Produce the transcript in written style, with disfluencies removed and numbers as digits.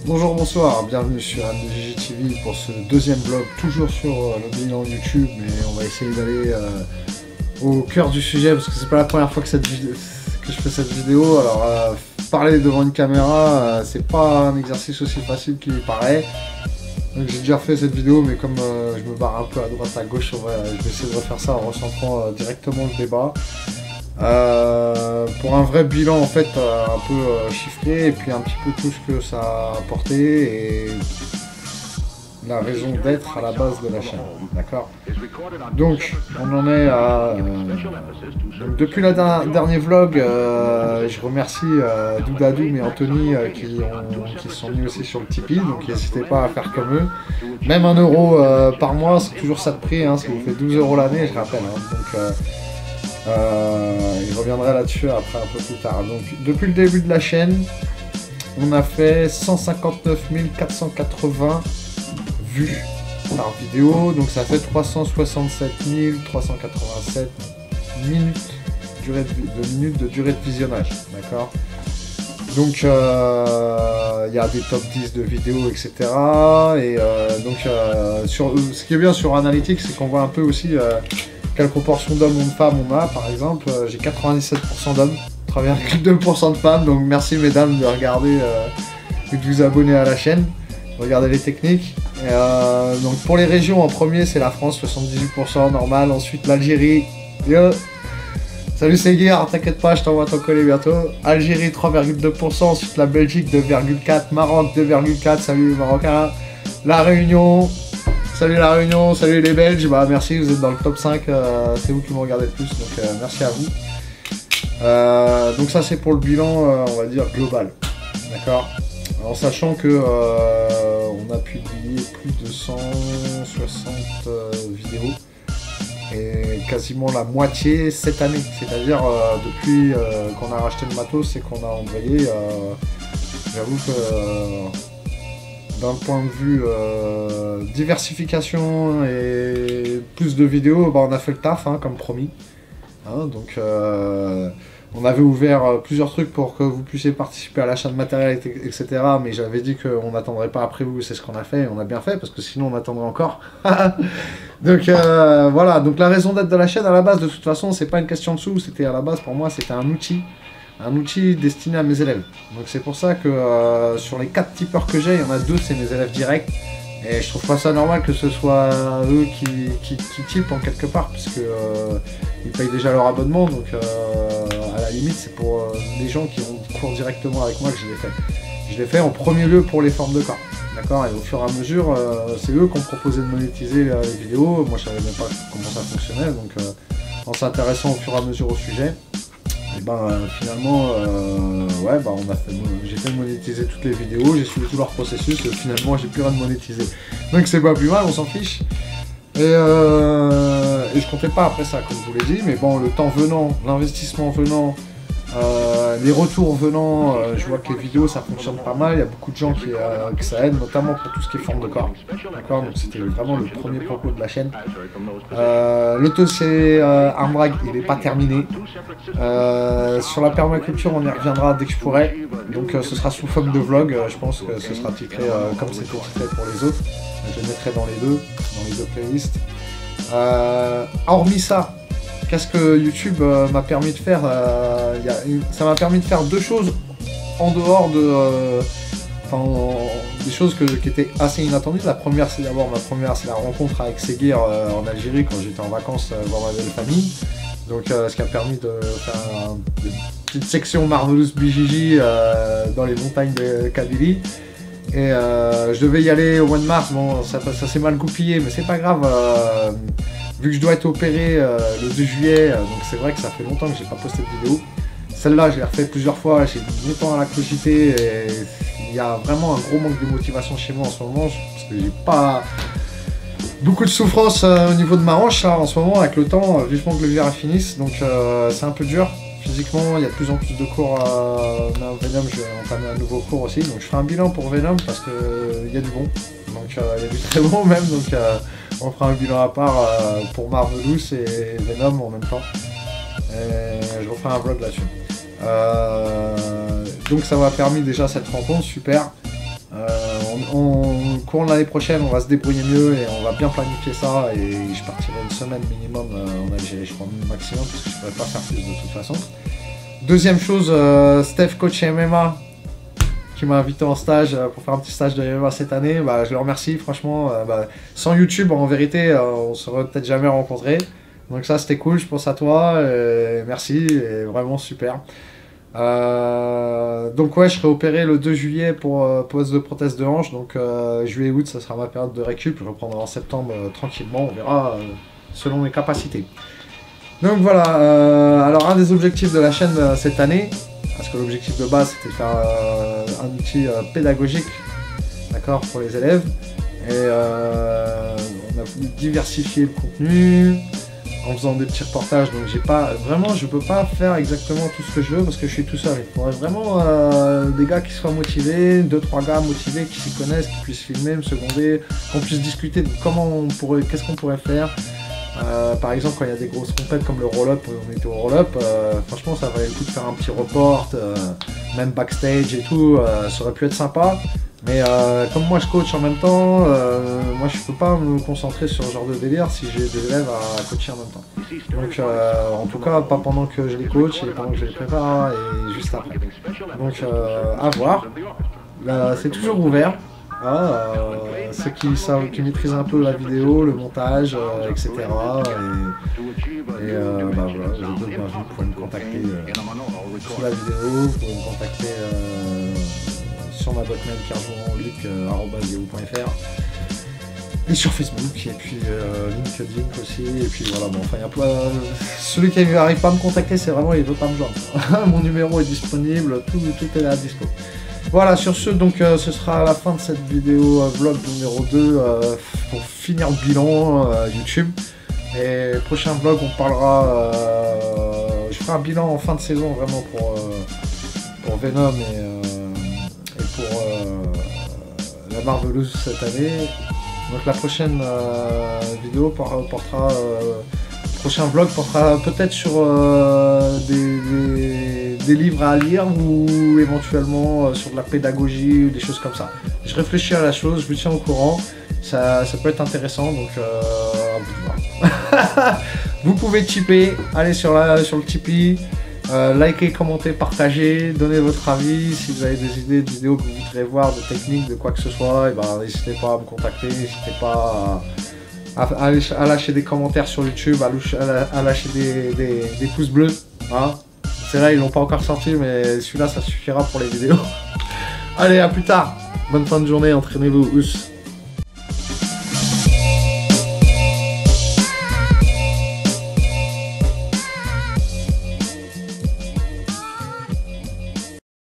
Bonjour, bonsoir, bienvenue sur MDJTV pour ce deuxième vlog, toujours sur le bilan YouTube, mais on va essayer d'aller au cœur du sujet parce que c'est pas la première fois que, que je fais cette vidéo. Alors, parler devant une caméra, c'est pas un exercice aussi facile qu'il paraît. Donc j'ai déjà fait cette vidéo, mais comme je me barre un peu à droite à gauche, je vais essayer de refaire ça en recentrant directement le débat. Pour un vrai bilan en fait un peu chiffré et puis un petit peu tout ce que ça a apporté et la raison d'être à la base de la chaîne, d'accord. Donc on en est à donc, depuis le dernier vlog, je remercie Doudadoum et Anthony qui sont mis aussi sur le Tipeee, donc n'hésitez pas à faire comme eux. Même 1 euro par mois, c'est toujours ça de prix, hein, ça vous fait 12 euros l'année, je rappelle, hein, donc je reviendrai là-dessus après un peu plus tard. Donc depuis le début de la chaîne, on a fait 159 480 vues par vidéo, donc ça fait 367 387 minutes de durée de visionnage, d'accord. Donc il y a des top 10 de vidéos, etc. Et ce qui est bien sur Analytics, c'est qu'on voit un peu aussi quelle proportion d'hommes ou de femmes on a. Par exemple, j'ai 97% d'hommes, 3,2% de femmes, donc merci mesdames de regarder et de vous abonner à la chaîne, regardez les techniques. Donc pour les régions, en premier c'est la France, 78% normal, ensuite l'Algérie, salut Seguir, t'inquiète pas, je t'envoie ton colis bientôt. Algérie 3,2%, ensuite la Belgique 2,4%, Maroc 2,4%, salut les Marocains. La Réunion, salut la Réunion, salut les Belges, bah merci, vous êtes dans le top 5, c'est vous qui me regardez le plus, donc merci à vous. Donc ça c'est pour le bilan, on va dire global, d'accord. En sachant que on a publié plus de 160 vidéos et quasiment la moitié cette année, c'est-à-dire depuis qu'on a racheté le matos et qu'on a envoyé, j'avoue que d'un point de vue diversification et plus de vidéos, bah, on a fait le taf, hein, comme promis, hein, donc on avait ouvert plusieurs trucs pour que vous puissiez participer à l'achat de matériel, etc. Mais j'avais dit qu'on n'attendrait pas après vous, c'est ce qu'on a fait, et on a bien fait, parce que sinon on attendrait encore. Donc voilà, donc la raison d'être de la chaîne à la base, de toute façon, c'est pas une question de sous, c'était à la base pour moi, c'était un outil destiné à mes élèves. Donc c'est pour ça que sur les 4 tipeurs que j'ai, il y en a 2, c'est mes élèves directs. Et je trouve pas ça normal que ce soit eux qui typent en quelque part, puisque ils payent déjà leur abonnement, donc à la limite c'est pour les gens qui ont cours directement avec moi que je l'ai fait. Je l'ai fait en premier lieu pour les formes de corps, d'accord, et au fur et à mesure, c'est eux qui ont proposé de monétiser les vidéos. Moi je savais même pas comment ça fonctionnait, donc en s'intéressant au fur et à mesure au sujet, et ben finalement ouais, bah j'ai fait monétiser toutes les vidéos, j'ai suivi tout leur processus et finalement j'ai plus rien de monétiser, donc c'est pas plus mal, on s'en fiche. Et je comptais pas après ça, comme je vous l'ai dit, mais bon, le temps venant, l'investissement venant, les retours venant, je vois que les vidéos ça fonctionne pas mal, il y a beaucoup de gens que ça aide, notamment pour tout ce qui est forme de corps, d'accord, donc c'était vraiment le premier propos de la chaîne. Le dossier Armbrag, il n'est pas terminé. Sur la permaculture, on y reviendra dès que je pourrai, donc ce sera sous forme de vlog, je pense que ce sera titré comme c'était titré pour les autres, je le mettrai dans les deux playlists. Hormis ça, qu'est-ce que YouTube m'a permis de faire, ça m'a permis de faire 2 choses en dehors de... des choses qui étaient assez inattendues. La première, c'est la rencontre avec Seguir en Algérie quand j'étais en vacances voir ma belle famille. Donc ce qui a permis de faire une petite section Marvelous BJJ dans les montagnes de Kabylie. Et je devais y aller au mois de mars, bon ça s'est mal goupillé, mais c'est pas grave. Vu que je dois être opéré le 2 juillet, donc c'est vrai que ça fait longtemps que j'ai pas posté de vidéo. Celle-là, je l'ai refait plusieurs fois, j'ai mis longtemps à la cogiter et il y a vraiment un gros manque de motivation chez moi en ce moment, parce que j'ai pas beaucoup de souffrance au niveau de ma hanche là, en ce moment, avec le temps, vivement que l'hiver finisse, donc c'est un peu dur. Physiquement, il y a de plus en plus de cours Venom, je vais entamer un nouveau cours aussi, donc je ferai un bilan pour Venom parce qu'il y a du bon, donc il y a du très bon même, donc on fera un bilan à part pour Marvelous et Venom en même temps, et je referai un vlog là-dessus. Donc ça m'a permis déjà cette rencontre, super. Au cours de l'année prochaine, on va se débrouiller mieux et on va bien planifier ça. Et je partirai une semaine minimum en Algérie, je crois, maximum, parce que je ne pourrais pas faire plus de toute façon. Deuxième chose, Steph, coach MMA, qui m'a invité en stage pour faire un petit stage de MMA cette année. Bah, je le remercie, franchement. Sans YouTube, en vérité, on ne serait peut-être jamais rencontrés. Donc ça, c'était cool, je pense à toi. Merci, et vraiment super. Donc ouais, je serai opéré le 2 juillet pour pose de prothèse de hanche. Donc juillet-août, ça sera ma période de récup. Je reprendrai en septembre tranquillement. On verra selon mes capacités. Donc voilà, alors un des objectifs de la chaîne cette année, parce que l'objectif de base c'était de faire un outil pédagogique, d'accord, pour les élèves, et on a voulu diversifier le contenu en faisant des petits reportages. Donc j'ai pas vraiment, je peux pas faire exactement tout ce que je veux parce que je suis tout seul. Il faudrait vraiment des gars qui soient motivés, 2-3 gars motivés qui s'y connaissent, qui puissent filmer, me seconder, qu'on puisse discuter de comment on pourrait, qu'est-ce qu'on pourrait faire. Par exemple, quand il y a des grosses compètes comme le roll-up, on était au roll-up, franchement ça valait le coup de faire un petit report, même backstage et tout, ça aurait pu être sympa. Mais comme moi je coach en même temps, moi je peux pas me concentrer sur ce genre de délire si j'ai des élèves à coacher en même temps. Donc en tout cas pas pendant que je les coach et pendant que je les prépare et juste après. Donc à voir. C'est toujours ouvert. Ceux qui maîtrisent un peu la vidéo, le montage, etc. Et bah voilà, vous êtes bienvenus, vous pouvez me contacter sous la vidéo, vous pouvez me contacter sur ma boîte mail carjouanluc@yahoo.fr et sur Facebook et puis LinkedIn aussi, et puis voilà, bon enfin il y a pas celui qui n'arrive pas à me contacter, c'est vraiment il veut pas me joindre. Mon numéro est disponible, tout est à dispo. Voilà, sur ce, donc ce sera à la fin de cette vidéo vlog numéro 2 pour finir le bilan YouTube. Et prochain vlog, on parlera, je ferai un bilan en fin de saison vraiment pour Venom et pour la Marvelous cette année. Donc la prochaine vidéo portera, prochain vlog portera peut-être sur des livres à lire ou éventuellement sur de la pédagogie ou des choses comme ça. Je réfléchis à la chose, je vous tiens au courant, ça peut être intéressant, donc à vous de voir. Vous pouvez tipper, allez sur le Tipeee, likez, commentez, partagez, donnez votre avis, si vous avez des idées de vidéos que vous voudrez voir, de techniques, de quoi que ce soit, et ben, n'hésitez pas à me contacter, n'hésitez pas à lâcher des commentaires sur YouTube, à lâcher des pouces bleus. Hein. C'est là, ils l'ont pas encore sorti, mais celui-là, ça suffira pour les vidéos. Allez, à plus tard. Bonne fin de journée, entraînez-vous.